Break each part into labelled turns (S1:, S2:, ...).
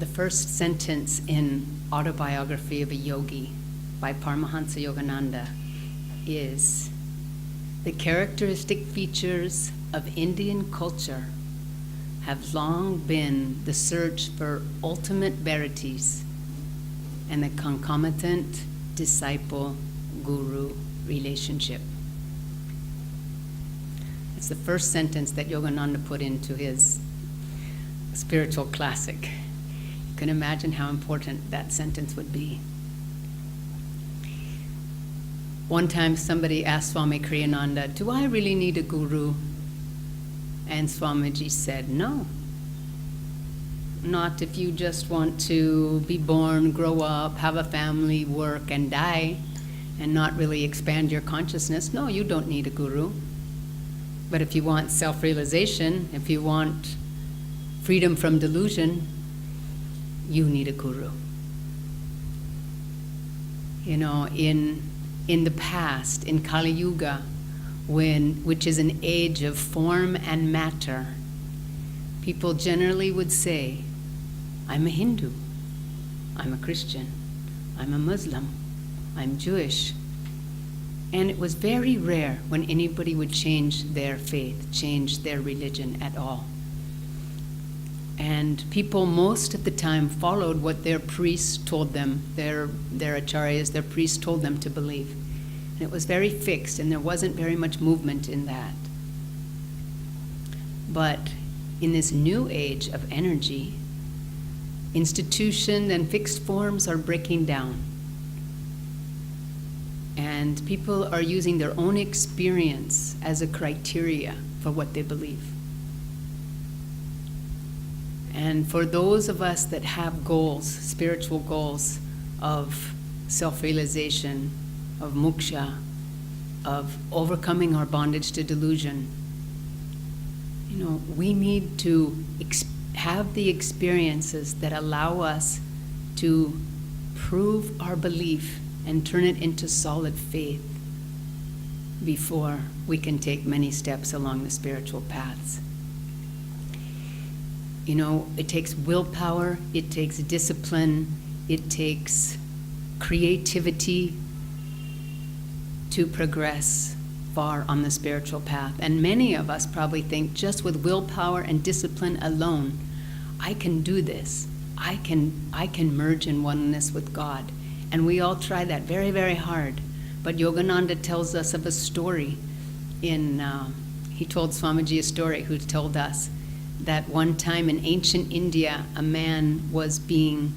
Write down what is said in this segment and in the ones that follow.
S1: the first sentence in Autobiography of a Yogi by Paramahansa Yogananda is, "The characteristic features of Indian culture have long been the search for ultimate verities and the concomitant disciple-guru relationship." It's the first sentence that Yogananda put into his spiritual classic. You can imagine how important that sentence would be. One time somebody asked Swami Kriyananda, "Do I really need a guru?" And Swamiji said, "No. Not if you just want to be born, grow up, have a family, work, and die, and not really expand your consciousness. No, you don't need a guru. But if you want self-realization, if you want freedom from delusion, you need a guru." You know, in the past, in Kali Yuga, which is an age of form and matter, people generally would say, "I'm a Hindu, I'm a Christian, I'm a Muslim, I'm Jewish." And it was very rare when anybody would change their faith, change their religion at all. And people most of the time followed what their priests told them, their acharyas, their priests told them to believe. And it was very fixed, and there wasn't very much movement in that. But in this new age of energy, institutions and fixed forms are breaking down. And people are using their own experience as a criteria for what they believe. And for those of us that have goals, spiritual goals of self-realization, of moksha, of overcoming our bondage to delusion, you know, we need to have the experiences that allow us to prove our belief and turn it into solid faith before we can take many steps along the spiritual paths. You know, it takes willpower, it takes discipline, it takes creativity to progress far on the spiritual path. And many of us probably think just with willpower and discipline alone, I can do this. I can merge in oneness with God. And we all try that very, very hard. But Yogananda tells us of a story he told Swamiji a story who told us that one time in ancient India, a man was being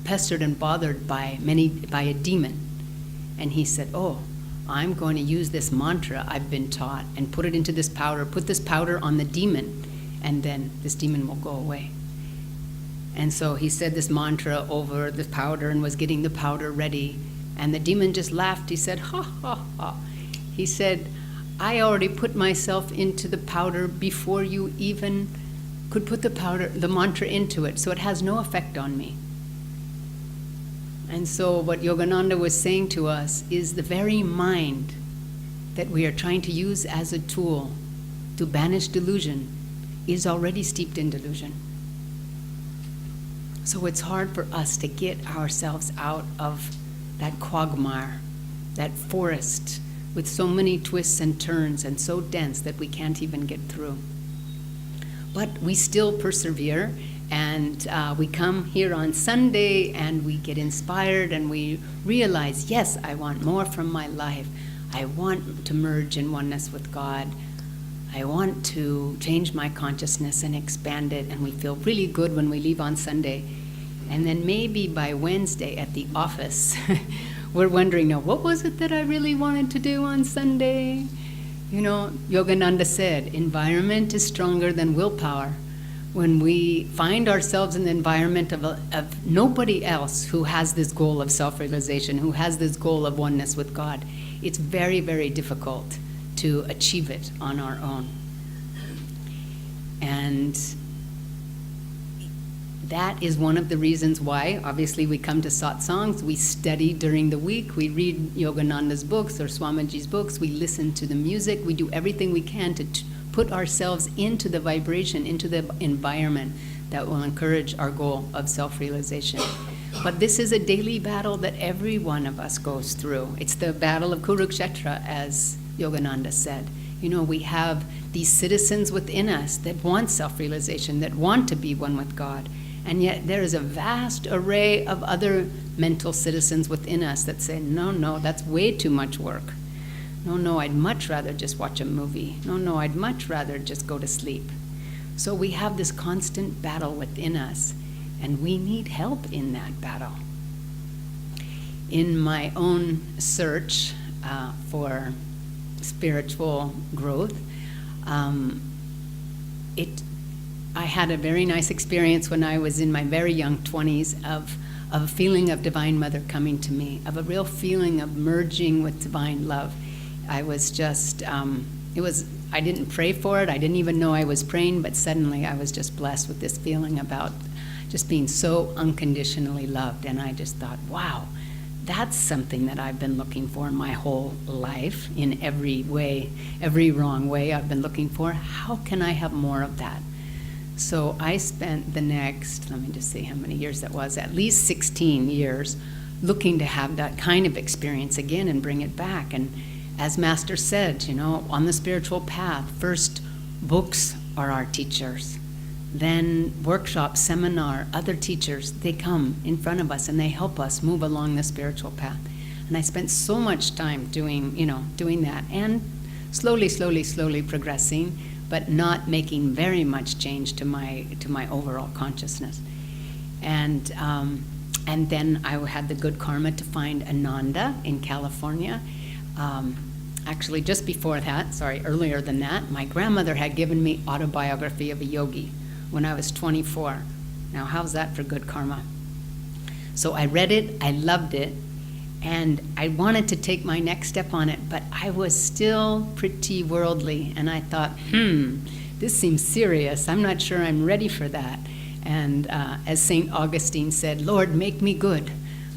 S1: pestered and bothered by a demon. And he said, "Oh, I'm going to use this mantra I've been taught and put it into this powder, put this powder on the demon, and then this demon will go away." And so he said this mantra over the powder and was getting the powder ready. And the demon just laughed. He said, "Ha, ha, ha." He said, "I already put myself into the powder before you even could put the mantra into it, so it has no effect on me." And so what Yogananda was saying to us is the very mind that we are trying to use as a tool to banish delusion is already steeped in delusion. So it's hard for us to get ourselves out of that quagmire, that forest with so many twists and turns and so dense that we can't even get through. But we still persevere, and we come here on Sunday and we get inspired and we realize, yes, I want more from my life. I want to merge in oneness with God. I want to change my consciousness and expand it, and we feel really good when we leave on Sunday. And then maybe by Wednesday at the office, we're wondering, now, what was it that I really wanted to do on Sunday? You know, Yogananda said, environment is stronger than willpower. When we find ourselves in the environment of nobody else who has this goal of self-realization, who has this goal of oneness with God, it's very, very difficult to achieve it on our own. And that is one of the reasons why, obviously, we come to satsangs, we study during the week, we read Yogananda's books or Swamiji's books, we listen to the music, we do everything we can to put ourselves into the vibration, into the environment, that will encourage our goal of self-realization. But this is a daily battle that every one of us goes through. It's the battle of Kurukshetra, as Yogananda said. You know, we have these citizens within us that want self-realization, that want to be one with God. And yet there is a vast array of other mental citizens within us that say, no, that's way too much work. No, I'd much rather just watch a movie. No, I'd much rather just go to sleep. So we have this constant battle within us, and we need help in that battle. In my own search for spiritual growth, I had a very nice experience when I was in my very young 20s of a feeling of Divine Mother coming to me, of a real feeling of merging with divine love. I was just, I didn't pray for it, I didn't even know I was praying, but suddenly I was just blessed with this feeling about just being so unconditionally loved. And I just thought, wow, that's something that I've been looking for my whole life in every way, every wrong way I've been looking for. How can I have more of that? So I spent the next, let me just see how many years that was, at least 16 years, looking to have that kind of experience again and bring it back. And as Master said, you know, on the spiritual path, first books are our teachers. Then workshop, seminar, other teachers, they come in front of us and they help us move along the spiritual path. And I spent so much time doing that, and slowly progressing, but not making very much change to my overall consciousness. And then I had the good karma to find Ananda in California. Actually, just before that, earlier than that, my grandmother had given me Autobiography of a Yogi when I was 24. Now, how's that for good karma? So I read it, I loved it, and I wanted to take my next step on it, but I was still pretty worldly, and I thought, this seems serious. I'm not sure I'm ready for that. And as St. Augustine said, Lord, make me good,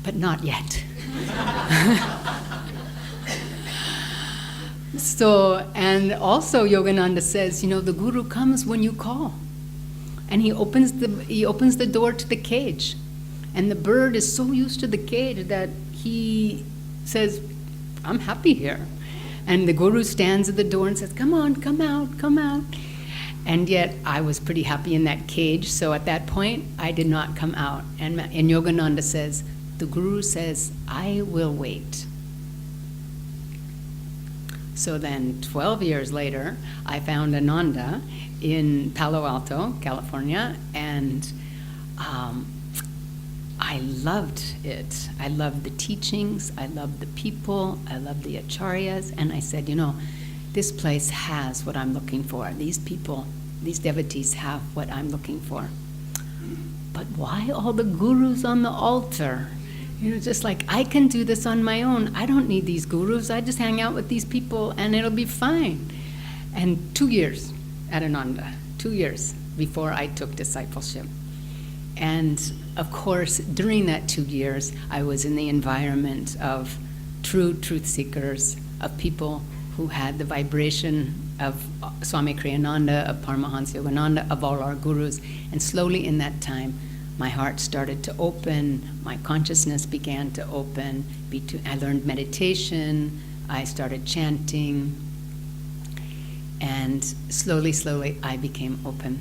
S1: but not yet. So, and also Yogananda says, you know, the Guru comes when you call. And he opens the door to the cage. And the bird is so used to the cage that he says, I'm happy here. And the Guru stands at the door and says, come on, come out, come out. And yet I was pretty happy in that cage, so at that point I did not come out. And Yogananda says, the Guru says, I will wait. So then 12 years later, I found Ananda in Palo Alto, California, and I loved it. I loved the teachings, I loved the people, I loved the acharyas, and I said, you know, this place has what I'm looking for. These people, these devotees have what I'm looking for. But why all the gurus on the altar? You know, just like, I can do this on my own. I don't need these gurus. I just hang out with these people and it'll be fine. And 2 years at Ananda, 2 years before I took discipleship. And of course, during that 2 years, I was in the environment of true truth seekers, of people who had the vibration of Swami Kriyananda, of Paramahansa Yogananda, of all our gurus. And slowly in that time, my heart started to open, my consciousness began to open. I learned meditation, I started chanting, and slowly I became open.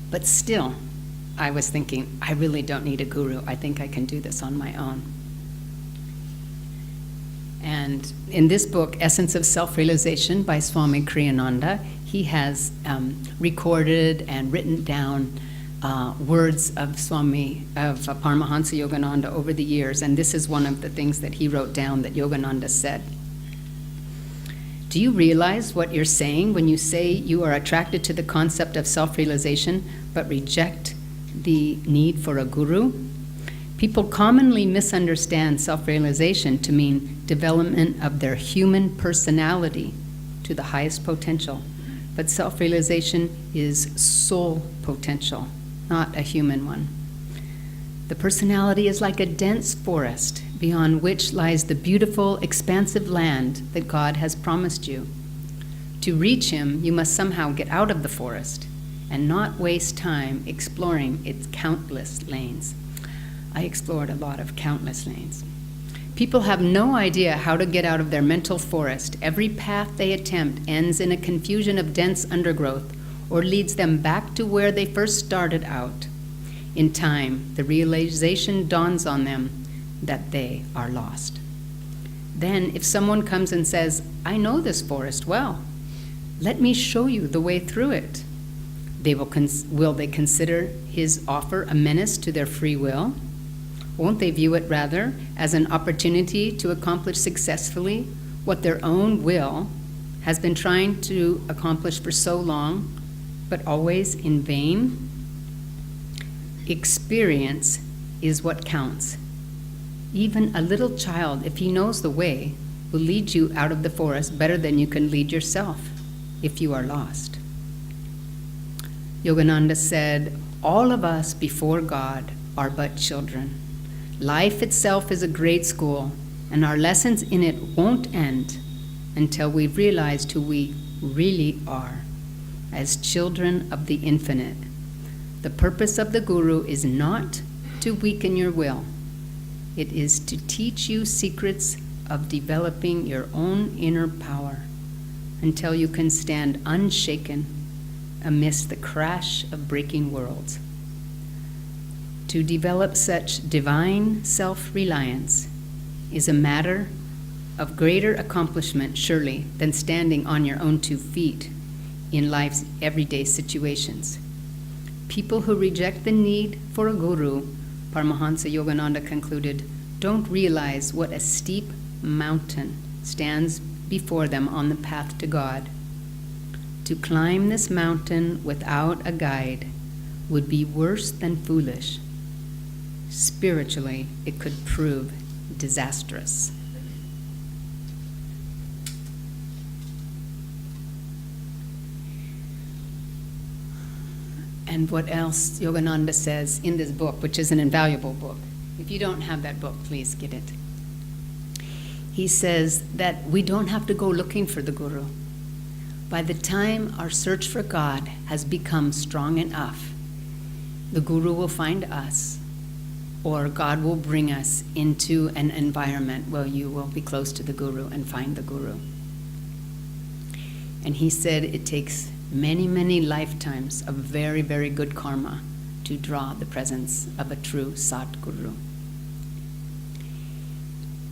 S1: But still, I was thinking, I really don't need a guru. I think I can do this on my own. And in this book, Essence of Self-Realization by Swami Kriyananda, he has recorded and written down words of Paramahansa Yogananda over the years, and this is one of the things that he wrote down that Yogananda said. Do you realize what you're saying when you say you are attracted to the concept of self-realization but reject the need for a guru? People commonly misunderstand self-realization to mean development of their human personality to the highest potential, but self-realization is soul potential, not a human one. The personality is like a dense forest beyond which lies the beautiful, expansive land that God has promised you. To reach him, you must somehow get out of the forest. and not waste time exploring its countless lanes. I explored a lot of countless lanes. People have no idea how to get out of their mental forest. Every path they attempt ends in a confusion of dense undergrowth or leads them back to where they first started out. In time, the realization dawns on them that they are lost. Then, if someone comes and says, "I know this forest well, let me show you the way through it," will they consider his offer a menace to their free will? Won't they view it rather as an opportunity to accomplish successfully what their own will has been trying to accomplish for so long, but always in vain? Experience is what counts. Even a little child, if he knows the way, will lead you out of the forest better than you can lead yourself if you are lost. Yogananda said, "All of us before God are but children. Life itself is a great school, and our lessons in it won't end until we've realized who we really are as children of the infinite. The purpose of the Guru is not to weaken your will. It is to teach you secrets of developing your own inner power until you can stand unshaken amidst the crash of breaking worlds. To develop such divine self-reliance is a matter of greater accomplishment, surely, than standing on your own 2 feet in life's everyday situations. People who reject the need for a guru," Paramahansa Yogananda concluded, "don't realize what a steep mountain stands before them on the path to God. To climb this mountain without a guide would be worse than foolish. Spiritually, it could prove disastrous." And what else Yogananda says in this book, which is an invaluable book. If you don't have that book, please get it. He says that we don't have to go looking for the Guru. By the time our search for God has become strong enough, the Guru will find us, or God will bring us into an environment where you will be close to the Guru and find the Guru. And he said it takes many, many lifetimes of very, very good karma to draw the presence of a true Sadguru.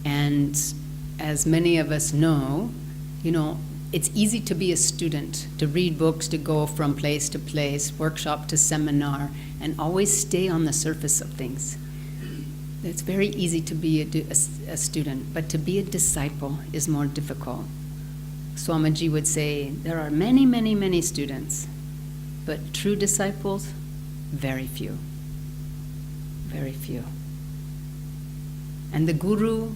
S1: And as many of us know, it's easy to be a student, to read books, to go from place to place, workshop to seminar, and always stay on the surface of things. It's very easy to be a student, but to be a disciple is more difficult. Swamiji would say, there are many, many, many students, but true disciples, very few. Very few. And the Guru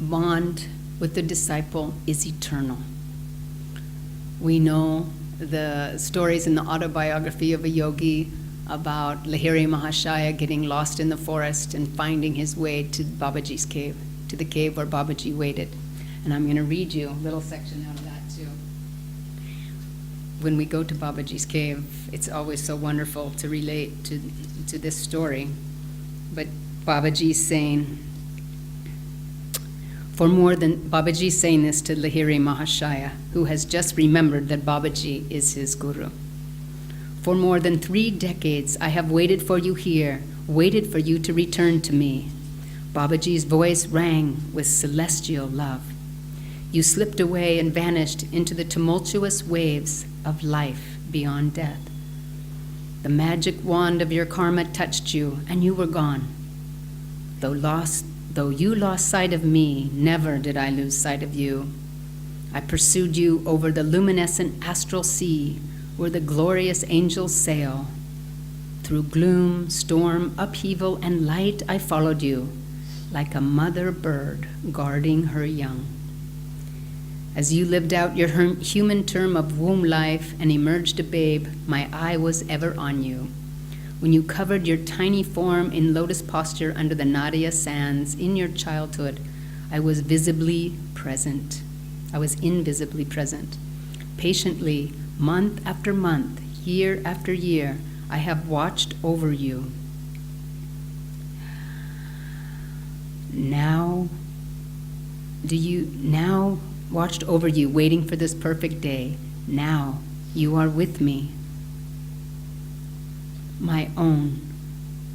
S1: bond with the disciple is eternal. We know the stories in the autobiography of a yogi about Lahiri Mahashaya getting lost in the forest and finding his way to Babaji's cave, to the cave where Babaji waited. And I'm going to read you a little section out of that too. When we go to Babaji's cave, it's always so wonderful to relate to this story. But Babaji's saying, Babaji's saying this to Lahiri Mahashaya, who has just remembered that Babaji is his Guru. "For more than 3 decades, I have waited for you here, waited for you to return to me." Babaji's voice rang with celestial love. "You slipped away and vanished into the tumultuous waves of life beyond death. The magic wand of your karma touched you, and you were gone. Though you lost sight of me, never did I lose sight of you. I pursued you over the luminescent astral sea where the glorious angels sail. Through gloom, storm, upheaval, and light I followed you, like a mother bird guarding her young. As you lived out your human term of womb life and emerged a babe, my eye was ever on you. When you covered your tiny form in lotus posture under the Nadia sands in your childhood, I was invisibly present. Patiently, month after month, year after year, I have watched over you. Now watched over you, waiting for this perfect day. Now you are with me. My own,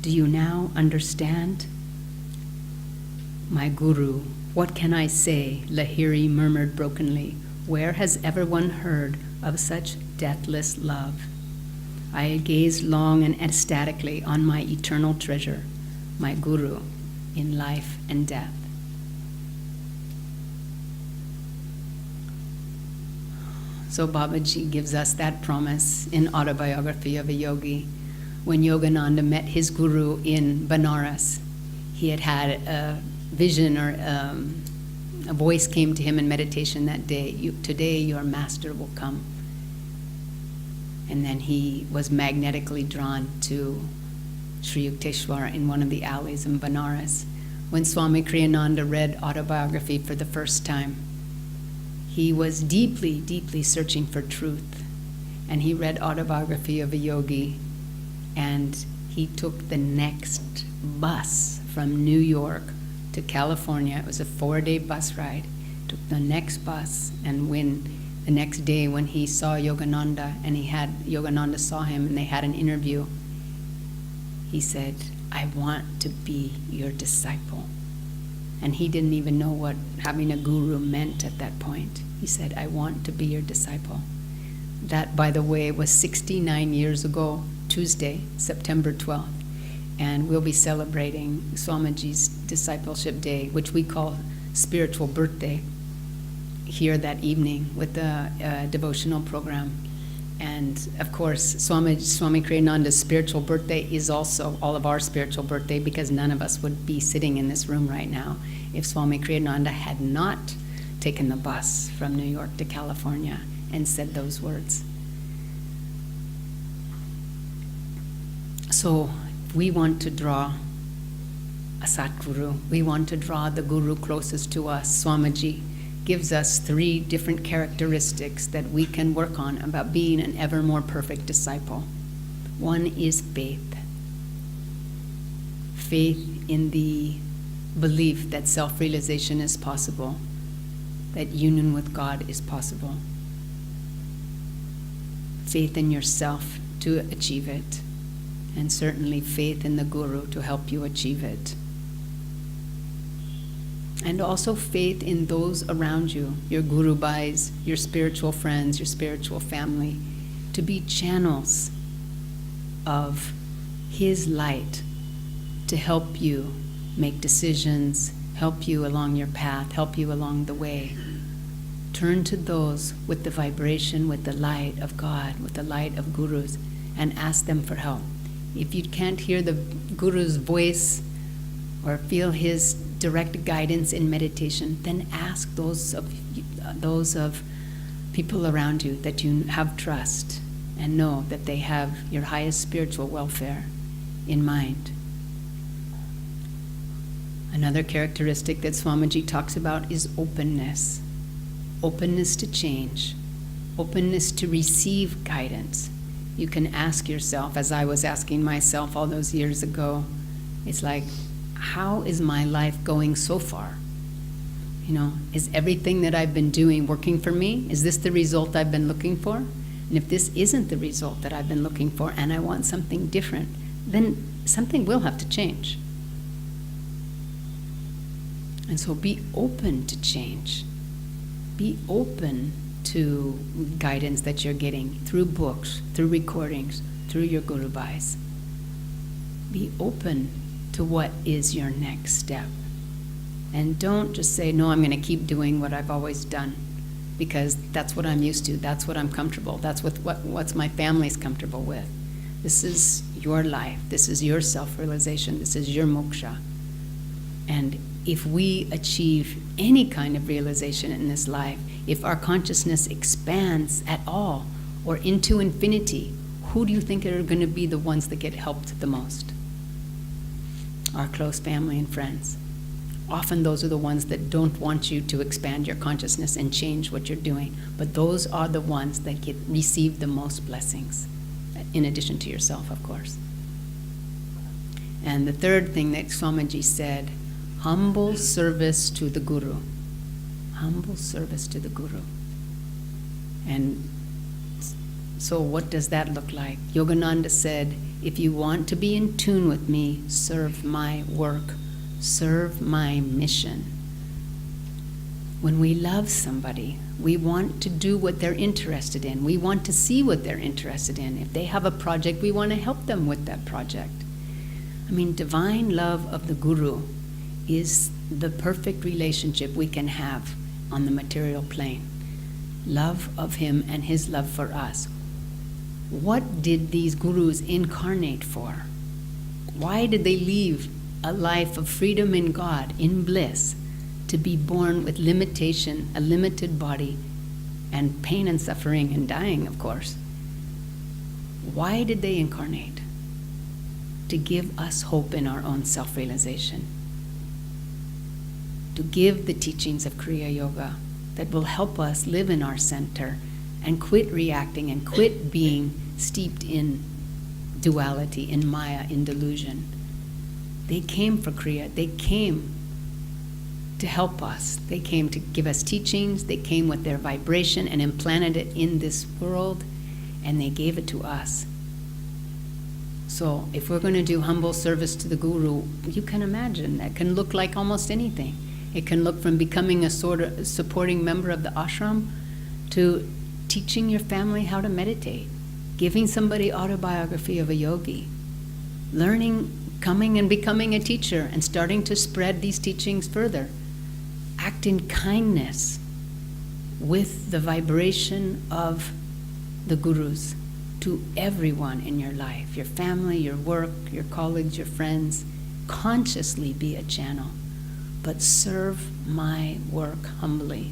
S1: do you now understand? My Guru, what can I say? Lahiri murmured brokenly. Where has ever one heard of such deathless love? I gazed long and ecstatically on my eternal treasure, my Guru, in life and death. So Babaji gives us that promise in Autobiography of a Yogi. When Yogananda met his Guru in Benares, he had had a vision, or a voice came to him in meditation that day. Today your master will come. And then he was magnetically drawn to Sri Yukteswar in one of the alleys in Benares. When Swami Kriyananda read Autobiography for the first time, he was deeply, deeply searching for truth. And he read Autobiography of a Yogi, and he took the next bus from New York to California. It was a 4-day bus ride. Took the next bus, and the next day when he saw Yogananda, and Yogananda saw him and they had an interview, he said, I want to be your disciple. And he didn't even know what having a guru meant at that point. He said, I want to be your disciple. That, by the way, was 69 years ago, Tuesday, September 12th. And we'll be celebrating Swamiji's Discipleship Day, which we call Spiritual Birthday, here that evening with the devotional program. And of course, Swami Kriyananda's spiritual birthday is also all of our spiritual birthday, because none of us would be sitting in this room right now if Swami Kriyananda had not taken the bus from New York to California and said those words. So we want to draw a Satguru. We want to draw the Guru closest to us. Swamiji gives us 3 different characteristics that we can work on about being an ever more perfect disciple. One is faith. Faith in the belief that self-realization is possible, that union with God is possible. Faith in yourself to achieve it, and certainly faith in the Guru to help you achieve it. And also faith in those around you, your Guru Bhais, your spiritual friends, your spiritual family, to be channels of his light to help you make decisions, help you along your path, help you along the way. Turn to those with the vibration, with the light of God, with the light of Gurus, and ask them for help. If you can't hear the Guru's voice or feel his direct guidance in meditation, then ask those of people around you that you have trust and know that they have your highest spiritual welfare in mind. Another characteristic that Swamiji talks about is openness. Openness to change, openness to receive guidance. You can ask yourself, as I was asking myself all those years ago, it's like, how is my life going so far? Is everything that I've been doing working for me? Is this the result I've been looking for? And if this isn't the result that I've been looking for and I want something different, then something will have to change. And so be open to change. Be open to guidance that you're getting through books, through recordings, through your Guru Bhais. Be open to what is your next step. And don't just say, no, I'm going to keep doing what I've always done, because that's what I'm used to, that's what I'm comfortable, that's what's my family's comfortable with. This is your life, this is your self-realization, this is your moksha. And if we achieve any kind of realization in this life, if our consciousness expands at all or into infinity, who do you think are going to be the ones that get helped the most? Our close family and friends. Often those are the ones that don't want you to expand your consciousness and change what you're doing, but those are the ones that receive the most blessings. in addition to yourself, of course. And the third thing that Swamiji said, humble service to the Guru. Humble service to the Guru. And so what does that look like? Yogananda said, if you want to be in tune with me, serve my work, serve my mission. When we love somebody, we want to do what they're interested in. We want to see what they're interested in. If they have a project, we want to help them with that project. I mean, divine love of the Guru is the perfect relationship we can have on the material plane. Love of him and his love for us. What did these gurus incarnate for? Why did they leave a life of freedom in God, in bliss, to be born with limitation, a limited body, and pain and suffering and dying, of course? Why did they incarnate? To give us hope in our own self-realization. To give the teachings of Kriya Yoga that will help us live in our center and quit reacting and quit being steeped in duality, in Maya, in delusion. They came for Kriya. They came to help us. They came to give us teachings. They came with their vibration and implanted it in this world, and they gave it to us. So if we're going to do humble service to the Guru, you can imagine that can look like almost anything. It can look from becoming a sort of supporting member of the ashram to teaching your family how to meditate, giving somebody autobiography of a yogi, learning, coming and becoming a teacher and starting to spread these teachings further. Act in kindness with the vibration of the Gurus to everyone in your life, your family, your work, your colleagues, your friends. Consciously be a channel, but serve my work humbly.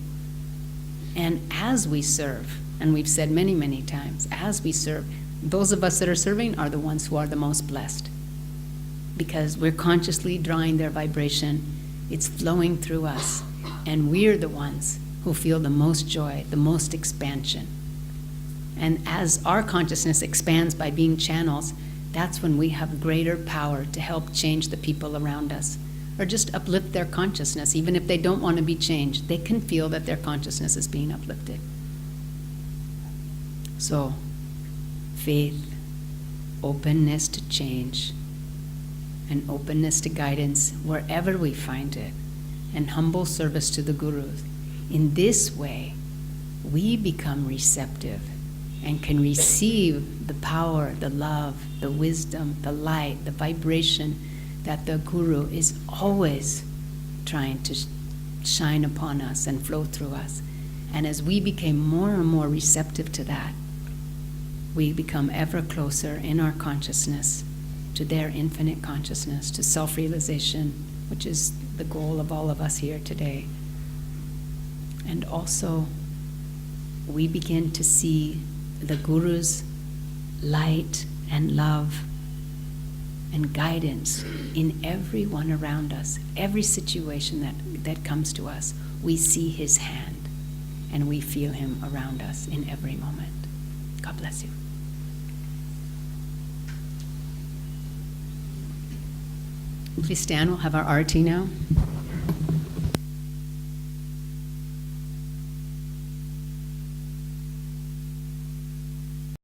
S1: And as we serve, and we've said many, many times, as we serve, those of us that are serving are the ones who are the most blessed, because we're consciously drawing their vibration. It's flowing through us, and we're the ones who feel the most joy, the most expansion. And as our consciousness expands by being channels, that's when we have greater power to help change the people around us, or just uplift their consciousness. Even if they don't want to be changed, they can feel that their consciousness is being uplifted. So, faith, openness to change, and openness to guidance wherever we find it, and humble service to the Gurus. In this way, we become receptive and can receive the power, the love, the wisdom, the light, the vibration that the Guru is always trying to shine upon us and flow through us. And as we become more and more receptive to that, we become ever closer in our consciousness to their infinite consciousness, to self-realization, which is the goal of all of us here today. And also, we begin to see the Guru's light and love and guidance in everyone around us. Every situation that comes to us, we see his hand and we feel him around us in every moment. God bless you. Please stand. We'll have our arati now.